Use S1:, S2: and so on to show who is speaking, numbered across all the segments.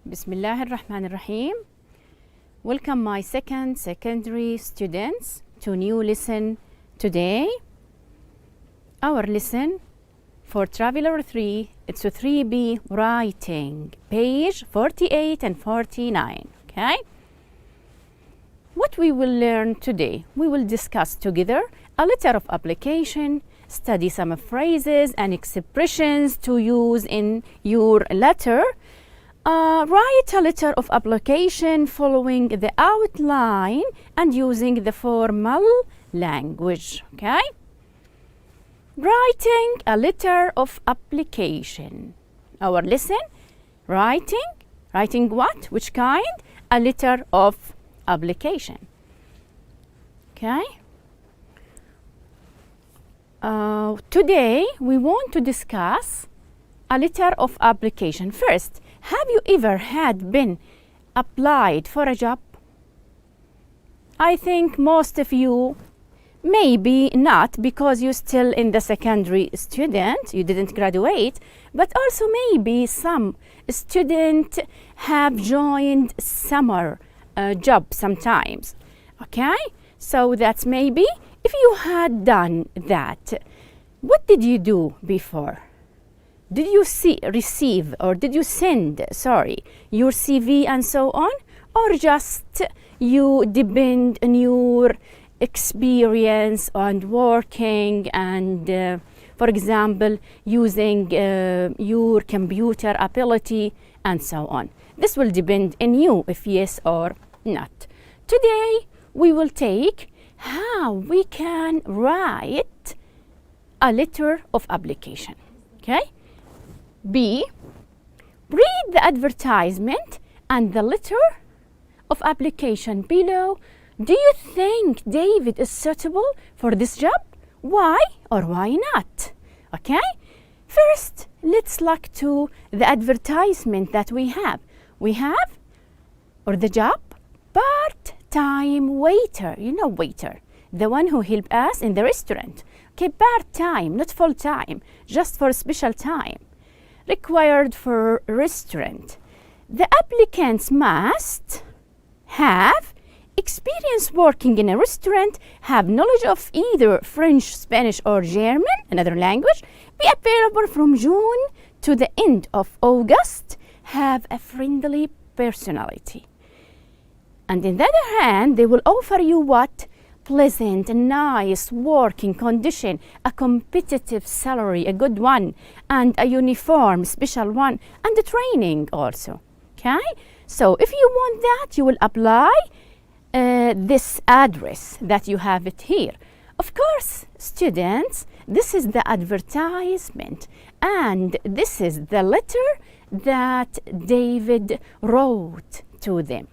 S1: Bismillah ar-Rahman ar-Rahim. Welcome my secondary students to new lesson today. Our lesson for Traveler 3, it's a 3B writing, page 48 and 49, okay? What we will learn today, we will discuss together a letter of application, study some phrases and expressions to use in your letter. Write a letter of application following the outline and using the formal language, okay? Writing a letter of application. Our lesson, writing what? Which kind? A letter of application, okay? Today we want to discuss a letter of application. First, have you ever been applied for a job? I think most of you, maybe not, because you're still in the secondary student, you didn't graduate, but also maybe some students have joined summer job sometimes, okay? So that's maybe, if you had done that, what did you do before? Did you receive or did you send, your CV and so on? Or just you depend on your experience and working and, for example, using your computer ability and so on? This will depend on you if yes or not. Today we will take how we can write a letter of application, okay? B, read the advertisement and the letter of application below. Do you think David is suitable for this job? Why or why not? Okay? First, let's look to the advertisement that we have. We have, or the job, part-time waiter. You know waiter, the one who help us in the restaurant. Okay, part-time, not full-time, just for special time. Required for restaurant. The applicants must have experience working in a restaurant, have knowledge of either French, Spanish or German, another language, be available from June to the end of August, have a friendly personality. And on the other hand, they will offer you what? Pleasant and nice working condition, a competitive salary, a good one, and a uniform, special one, and the training also, okay? So if you want that, you will apply this address that you have it here. Of course, students, this is the advertisement, and this is the letter that David wrote to them.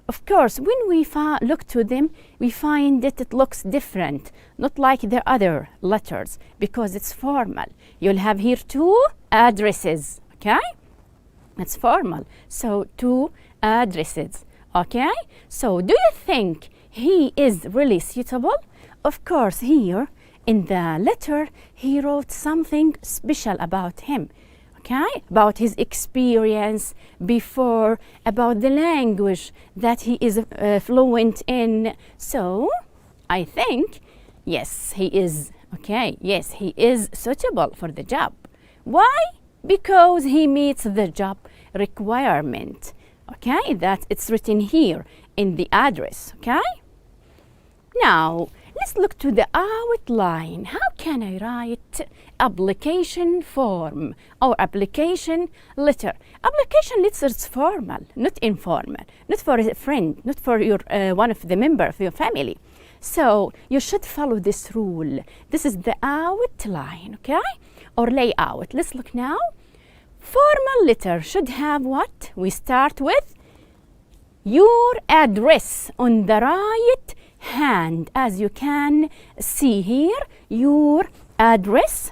S1: Of course, when we look to them, we find that it looks different, not like the other letters, because it's formal. You'll have here two addresses, okay? It's formal, so two addresses, okay? So do you think he is really suitable? Of course, here in the letter, he wrote something special about him. Okay, about his experience before, about the language that he is fluent in. So I think, yes, he is, okay, yes, he is suitable for the job. Why? Because he meets the job requirement, okay, that it's written here in the address, okay? Now, let's look to the outline. How can I write application form or application letter? Application letter is formal, not informal, not for a friend, not for your one of the member of your family. So you should follow this rule. This is the outline, okay? Or layout. Let's look now. Formal letter should have what? We start with your address on the right hand, as you can see here, your address,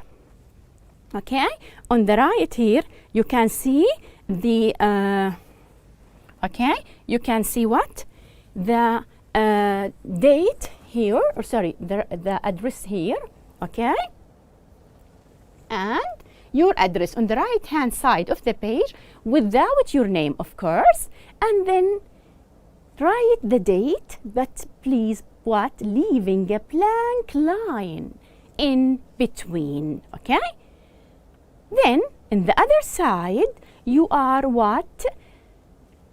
S1: okay? On the right here, you can see the, okay? You can see what? The date here, or sorry, the address here, okay? And your address on the right hand side of the page without your name, of course, and then write the date, but please what? Leaving a blank line in between, okay? Then in the other side, you are what?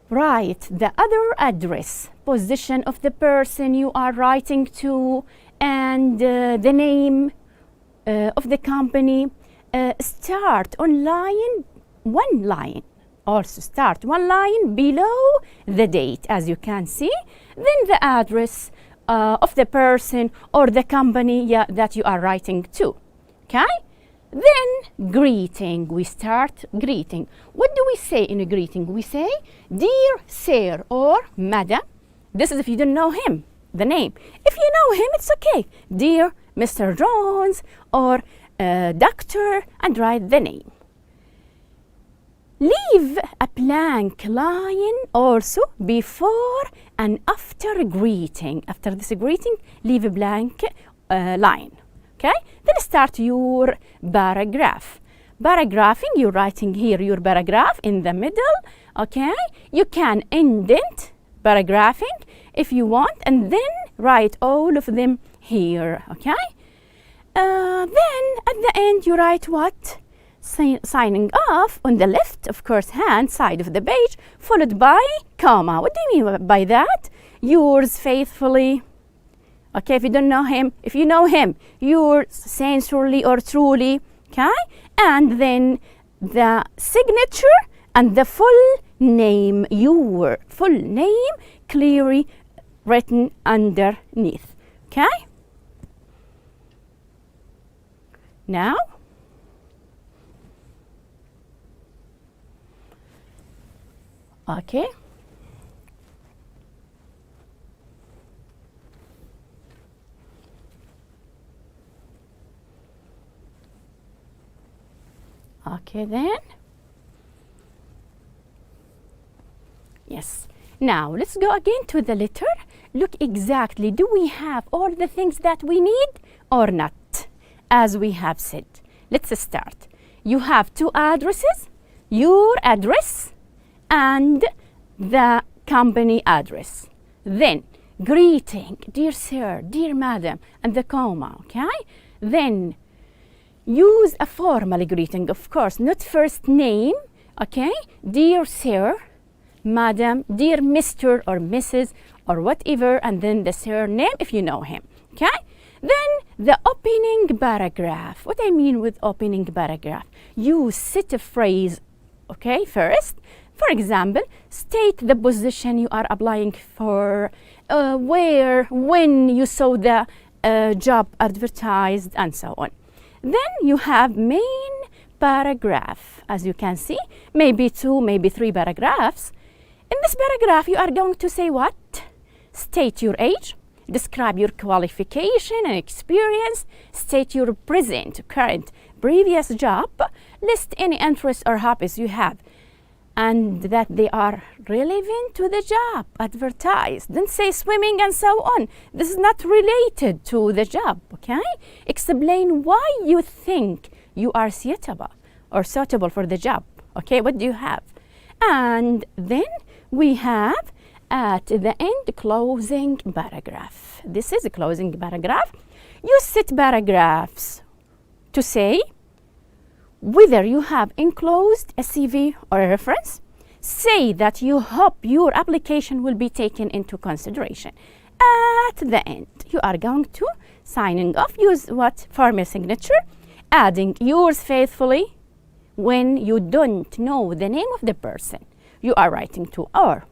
S1: Write the other address, position of the person you are writing to, and the name of the company. Start on one line. Also start one line below the date, as you can see. Then the address of the person or the company that you are writing to, okay? Then greeting, we start greeting. What do we say in a greeting? We say, dear sir or madam. This is if you don't know him, the name. If you know him, it's okay. Dear Mr. Jones or doctor, and write the name. Leave a blank line also before and after greeting. After this greeting, leave a blank line. Okay? Then start your paragraph. Paragraphing, you're writing here your paragraph in the middle. Okay? You can indent paragraphing if you want, and then write all of them here. Okay? Then at the end, you write what? Signing off on the left, of course, hand side of the page, followed by comma. What do you mean by that? Yours faithfully. Okay, if you don't know him, if you know him, yours sincerely or truly. Okay, and then the signature and the full name, your full name, clearly written underneath. Okay. Now. Okay. Okay then. Yes. Now let's go again to the letter. Look exactly, do we have all the things that we need or not? As we have said. Let's start. You have two addresses, your address and the company address. Then greeting, dear sir, dear madam, and the comma, okay? Then use a formal greeting, of course, not first name, okay? Dear sir, madam, dear Mr. or Mrs. or whatever, and then the surname if you know him, okay? Then the opening paragraph. What I mean with opening paragraph? You set a phrase, okay, first. For example, state the position you are applying for, where, when you saw the job advertised, and so on. Then you have main paragraph. As you can see, maybe 2, maybe 3 paragraphs. In this paragraph, you are going to say what? State your age, describe your qualification and experience, state your present, current, previous job, list any interests or hobbies you have, and that they are relevant to the job advertised. Don't say swimming and so on. This is not related to the job, okay? Explain why you think you are suitable or suitable for the job, okay? What do you have? And then we have at the end closing paragraph. This is a closing paragraph. You set paragraphs to say whether you have enclosed a CV or a reference. Say that you hope your application will be taken into consideration. At the end, you are going to signing off. Use what? Formal signature, adding yours faithfully when you don't know the name of the person you are writing to, or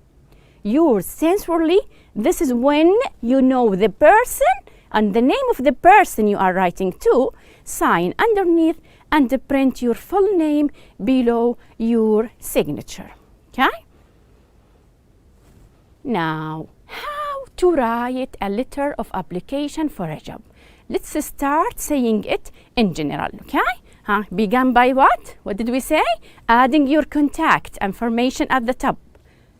S1: yours sincerely. This is when you know the person and the name of the person you are writing to. Sign underneath and print your full name below your signature. Okay? Now, how to write a letter of application for a job? Let's start saying it in general, okay? Began by what? What did we say? Adding your contact information at the top.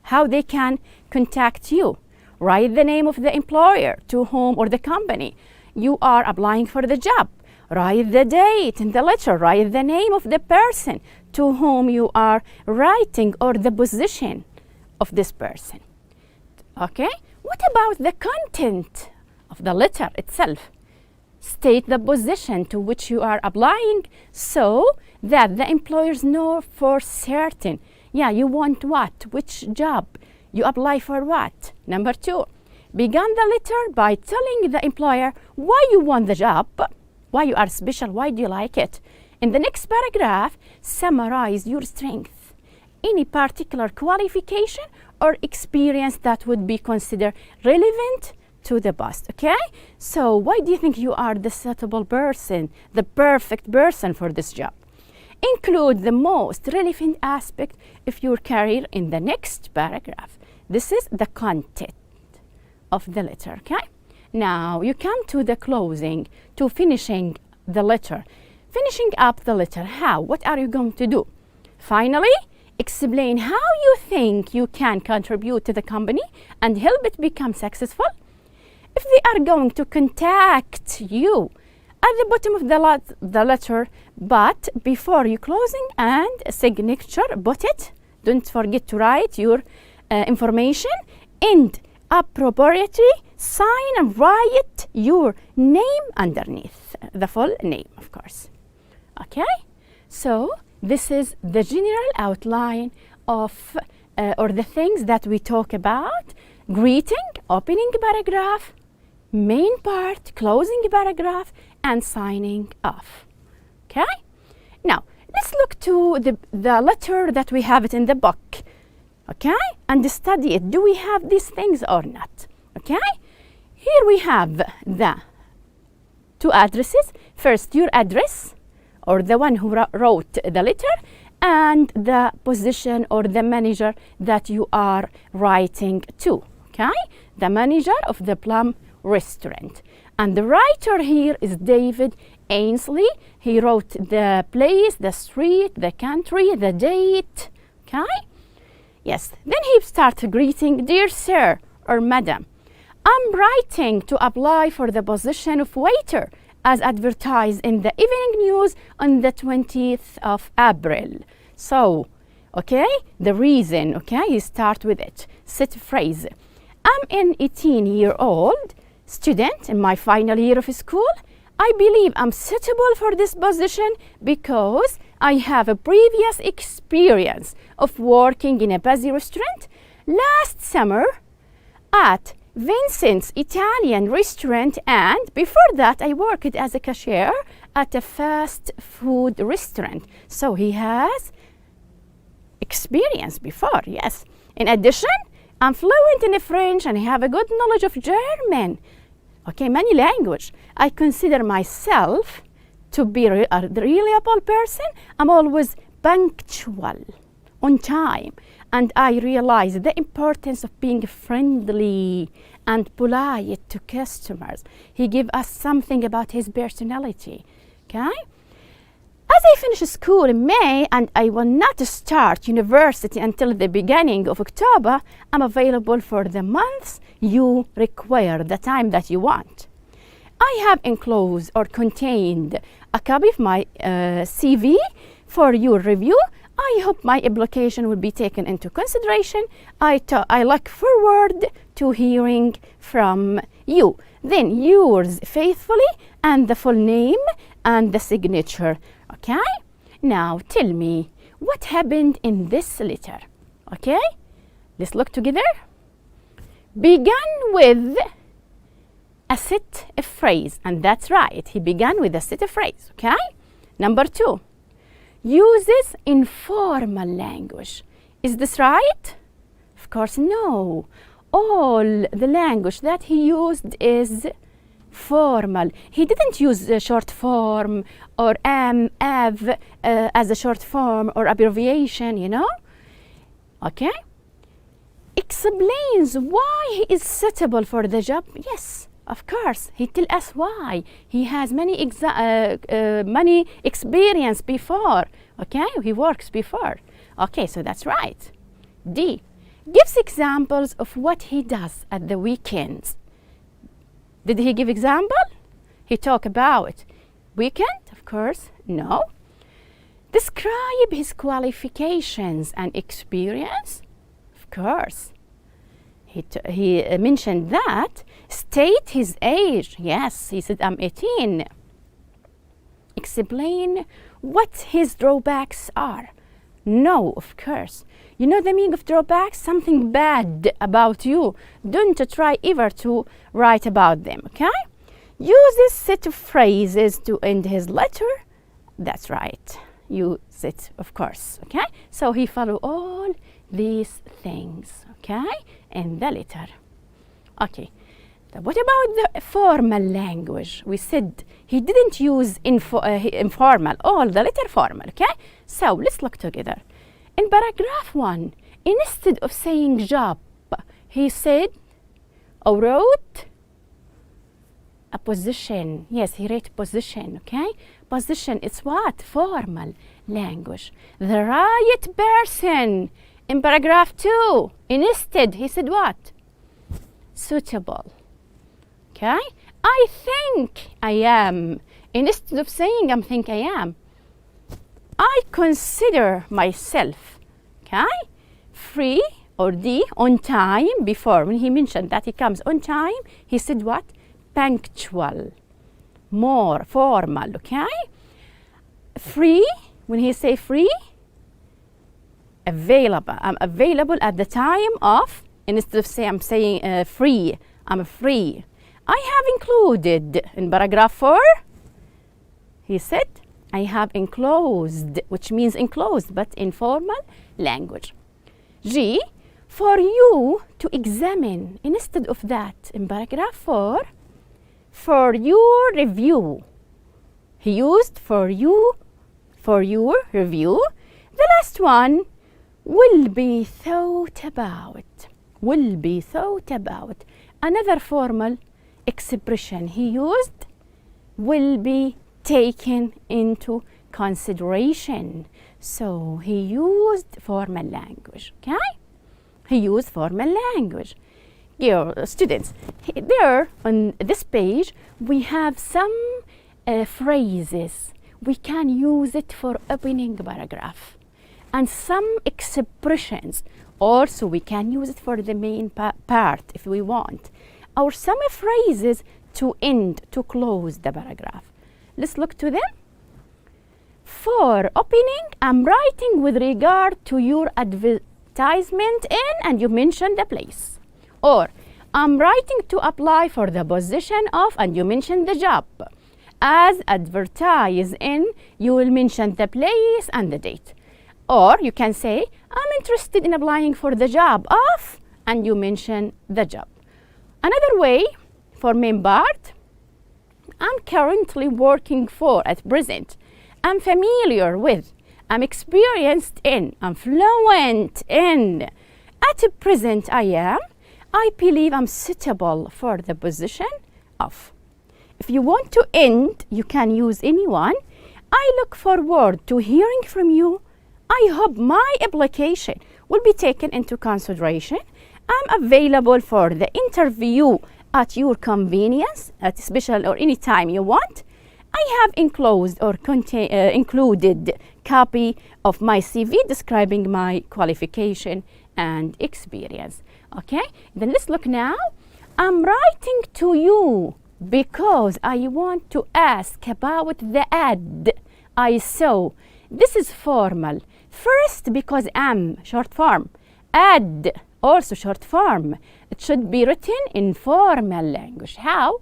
S1: How they can contact you. Write the name of the employer to whom or the company you are applying for the job. Write the date in the letter. Write the name of the person to whom you are writing or the position of this person. Okay? What about the content of the letter itself? State the position to which you are applying so that the employers know for certain. Yeah, you want what? Which job? You apply for what? Number 2, begin the letter by telling the employer why you want the job, why you are special, why do you like it. In the next paragraph, summarize your strength, any particular qualification or experience that would be considered relevant to the post, okay? So why do you think you are the suitable person, the perfect person for this job? Include the most relevant aspect of your career in the next paragraph. This is the content of the letter, okay? Now you come to the closing, to finishing the letter. Finishing up the letter, how? What are you going to do? Finally, explain how you think you can contribute to the company and help it become successful. If they are going to contact you at the bottom of the letter, but before you closing and a signature, put it. Don't forget to write your information and appropriately sign and write your name underneath, the full name, of course. Okay? So this is the general outline of or the things that we talk about: greeting, opening paragraph, main part, closing paragraph, and signing off. Okay? Now, let's look to the letter that we have it in the book. Okay? And study it. Do we have these things or not? Okay? Here we have the 2 addresses. First, your address, or the one who wrote the letter, and the position or the manager that you are writing to. Okay? The manager of the Plum restaurant. And the writer here is David Ainsley. He wrote the place, the street, the country, the date. Okay? Yes. Then he starts greeting, dear sir or madam, I'm writing to apply for the position of waiter as advertised in the evening news on the 20th of April. So, okay, the reason, okay, you start with it. Set phrase. I'm an 18-year-old student in my final year of school. I believe I'm suitable for this position because I have a previous experience of working in a busy restaurant last summer at Vincent's Italian restaurant, and before that I worked as a cashier at a fast food restaurant. So he has experience before, yes. In addition, I'm fluent in French and I have a good knowledge of German. Okay, many language. I consider myself to be a reliable person. I'm always punctual, on time, and I realize the importance of being friendly and polite to customers. He gave us something about his personality, okay? As I finish school in May and I will not start university until the beginning of October, I'm available for the months you require, the time that you want. I have enclosed or contained a copy of my CV for your review. I hope my application will be taken into consideration. I look forward to hearing from you. Then yours faithfully, and the full name and the signature. Okay? Now tell me what happened in this letter. Okay? Let's look together. Began with a set of phrase, and that's right. He began with a set of phrase. Okay? Number 2. Uses informal language. Is this right? Of course, no. All the language that he used is formal. He didn't use a short form or av as a short form or abbreviation, you know? Okay? Explains why he is suitable for the job. Yes, of course. He tells us why. He has many experience before. Okay? He works before. Okay, so that's right. D. Gives examples of what he does at the weekends. Did he give example? He talked about Weekend? Of course, no. Describe his qualifications and experience? Of course. He mentioned that. State his age. Yes, he said, I'm 18. Explain what his drawbacks are. No, of course. You know the meaning of drawbacks? Something bad about you. Don't try ever to write about them, okay? Use this set of phrases to end his letter. That's right. Use it, of course, okay? So he followed all these things, okay, in the letter. Okay. What about the formal language? We said he didn't use informal, all the letter formal, okay? So let's look together. In paragraph 1, instead of saying job, he said or wrote a position. Yes, he wrote position, okay? Position is what? Formal language. The right person. In paragraph 2, instead, he said what? Suitable. Okay? I think I am. Instead of saying I think I am, I consider myself, okay? Free or D, on time. Before, when he mentioned that he comes on time, he said what? Punctual. More formal, okay? Free, when he say free, available. I'm available at the time of, instead of say I'm saying free, I'm free. I have included in paragraph 4, he said, I have enclosed, which means enclosed, but in formal language. G, for you to examine, instead of that, in paragraph 4, for your review. He used for you, for your review. The last one, will be thought about. Will be thought about. Another formal expression he used, will be taken into consideration. So he used formal language, okay? He used formal language. Dear students, there on this page we have some phrases. We can use it for opening paragraph. And some expressions. Also we can use it for the main part if we want. Or some phrases to end, to close the paragraph. Let's look to them. For opening, I'm writing with regard to your advertisement in, and you mention the place. Or, I'm writing to apply for the position of, and you mention the job. As advertised in, you will mention the place and the date. Or you can say, I'm interested in applying for the job of, and you mention the job. Another way for main part, I'm currently working for at present. I'm familiar with, I'm experienced in, I'm fluent in. At present I am, I believe I'm suitable for the position of. If you want to end, you can use anyone. I look forward to hearing from you. I hope my application will be taken into consideration. I'm available for the interview at your convenience, at special or any time you want. I have enclosed or included copy of my CV describing my qualification and experience. Okay, then let's look now. I'm writing to you because I want to ask about the ad I saw. This is formal. First, because am, short form. Ad, also short form. It should be written in formal language. How?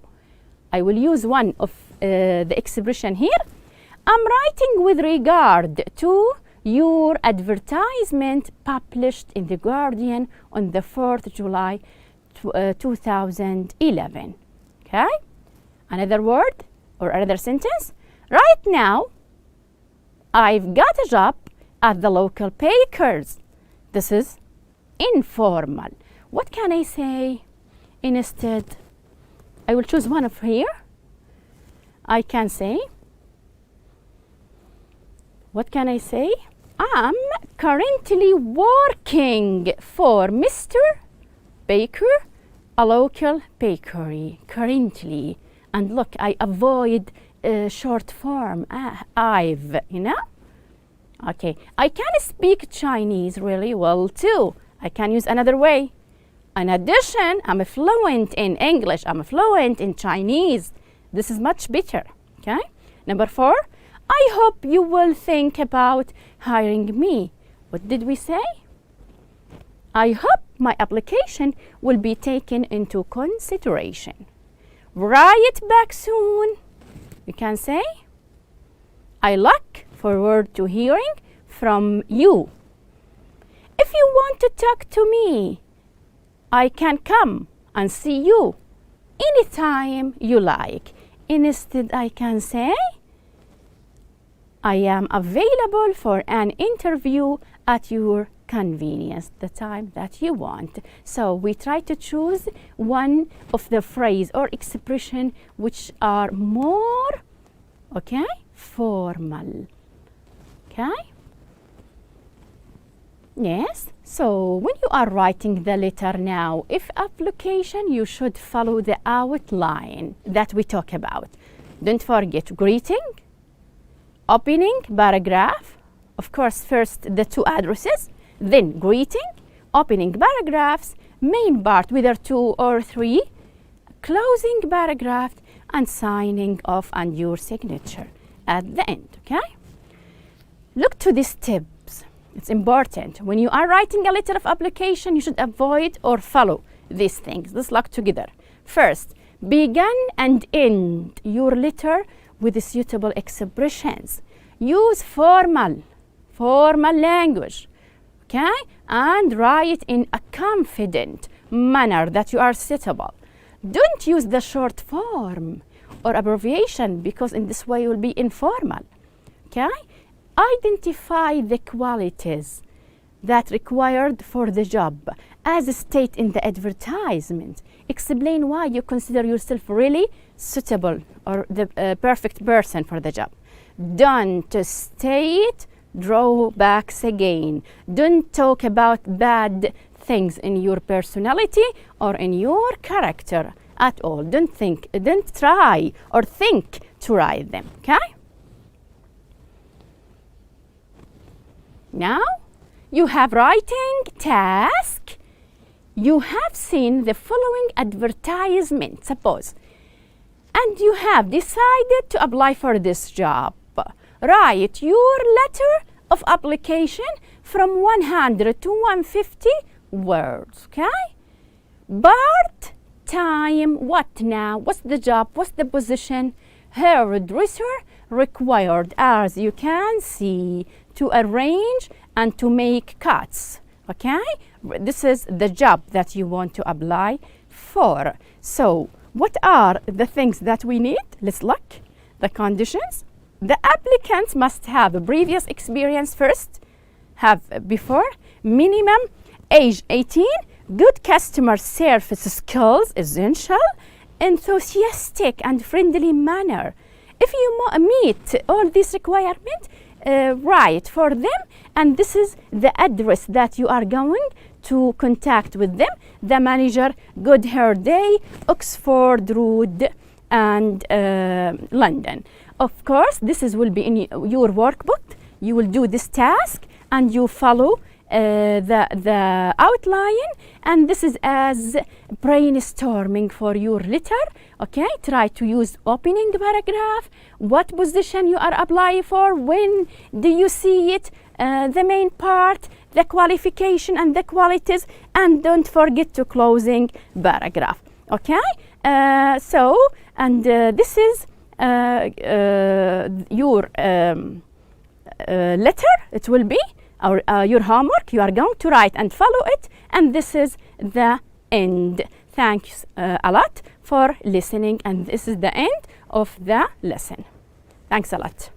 S1: I will use one of the expression here. I'm writing with regard to your advertisement published in The Guardian on the 4th July 2011. Okay? Another word or another sentence. Right now, I've got a job at the local bakers. This is informal. What can I say instead? I will choose one of here. I can say, what can I say? I'm currently working for Mr. Baker, a local bakery, currently. And look, I avoid short form, I've, you know? Okay, I can speak Chinese really well too. I can use another way. In addition, I'm fluent in English, I'm fluent in Chinese. This is much better, okay? Number 4, I hope you will think about hiring me. What did we say? I hope my application will be taken into consideration. Write back soon. You can say, I look forward to hearing from you. If you want to talk to me, I can come and see you anytime you like. Instead, I can say, I am available for an interview at your convenience, the time that you want. So we try to choose one of the phrase or expression which are more, okay, formal. Okay? Yes, so when you are writing the letter now, if application, you should follow the outline that we talk about. Don't forget greeting, opening paragraph, of course first the 2 addresses, then greeting, opening paragraphs, main part whether 2 or 3, closing paragraph, and signing off and your signature at the end, okay? Look to these tips. It's important. When you are writing a letter of application, you should avoid or follow these things. Let's look together. First, begin and end your letter with suitable expressions. Use formal language, okay? And write in a confident manner that you are suitable. Don't use the short form or abbreviation because in this way you will be informal, okay? Identify the qualities that required for the job as stated in the advertisement. Explain why you consider yourself really suitable or the perfect person for the job. Don't state drawbacks again. Don't talk about bad things in your personality or in your character at all. Don't try or think to write them, okay? Now, you have writing task. You have seen the following advertisement, suppose, and you have decided to apply for this job. Write your letter of application from 100 to 150 words, okay? Part-time, what now? What's the job? What's the position? Hairdresser required, as you can see, to arrange and to make cuts, okay? This is the job that you want to apply for. So, what are the things that we need? Let's look. The conditions. The applicant must have a previous experience first, have before, minimum age 18, good customer service skills, essential, enthusiastic and friendly manner. If you meet all these requirements, write for them, and this is the address that you are going to contact with them. The manager, Good Hair Day, Oxford Road, and London. Of course, will be in your workbook. You will do this task and you follow the outline, and this is as brainstorming for your letter, okay? Try to use opening paragraph, what position you are applying for, when do you see it, the main part, the qualification and the qualities, and don't forget to closing paragraph, okay? This is your letter. It will be your homework. You are going to write and follow it, and this is the end. Thanks a lot for listening, and this is the end of the lesson. Thanks a lot.